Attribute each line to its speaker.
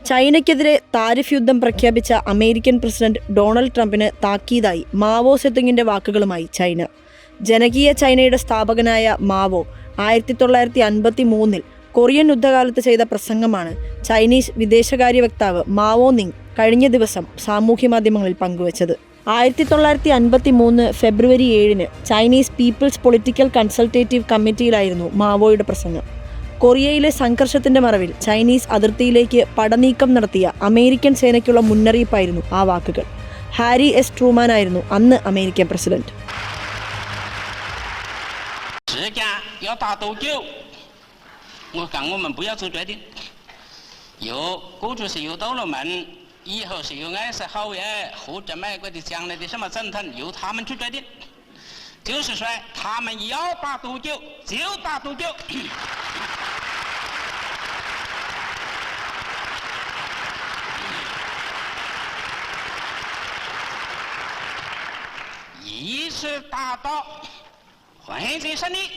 Speaker 1: ചൈനയ്ക്കെതിരെ tariff യുദ്ധം പ്രഖ്യാപിച്ച American president Donald ട്രംപിന് താക്കീതായി മാവോ സെതുങ്ങിന്റെ വാക്കുകളുമായി ചൈന. ജനകീയ ചൈനയുടെ സ്ഥാപകനായ മാവോ 1953 കൊറിയൻ യുദ്ധകാലത്ത് ചെയ്ത പ്രസംഗമാണ് ചൈനീസ് വിദേശകാര്യ വക്താവ് മാവോ നിങ് കഴിഞ്ഞ ദിവസം സാമൂഹ്യ മാധ്യമങ്ങളിൽ പങ്കുവച്ചത്. 1953 ഫെബ്രുവരി 7 ചൈനീസ് പീപ്പിൾസ് പൊളിറ്റിക്കൽ കൺസൾട്ടേറ്റീവ് കമ്മിറ്റിയിലായിരുന്നു മാവോയുടെ പ്രസംഗം. കൊറിയയിലെ സംഘർഷത്തിന്റെ മറവിൽ ചൈനീസ് അതിർത്തിയിലേക്ക് പടനീക്കം നടത്തിയ അമേരിക്കൻ സേനയ്ക്കുള്ള മുന്നറിയിപ്പായിരുന്നു ആ വാക്കുകൾ. ഹാരി എസ് ട്രൂമാൻ ആയിരുന്നു അന്ന് അമേരിക്കൻ പ്രസിഡന്റ്.
Speaker 2: 以后是由俺是好人或者美国的将来的什么政策由他们去决定，就是说他们要打多久就打多久。一次打到环境胜利。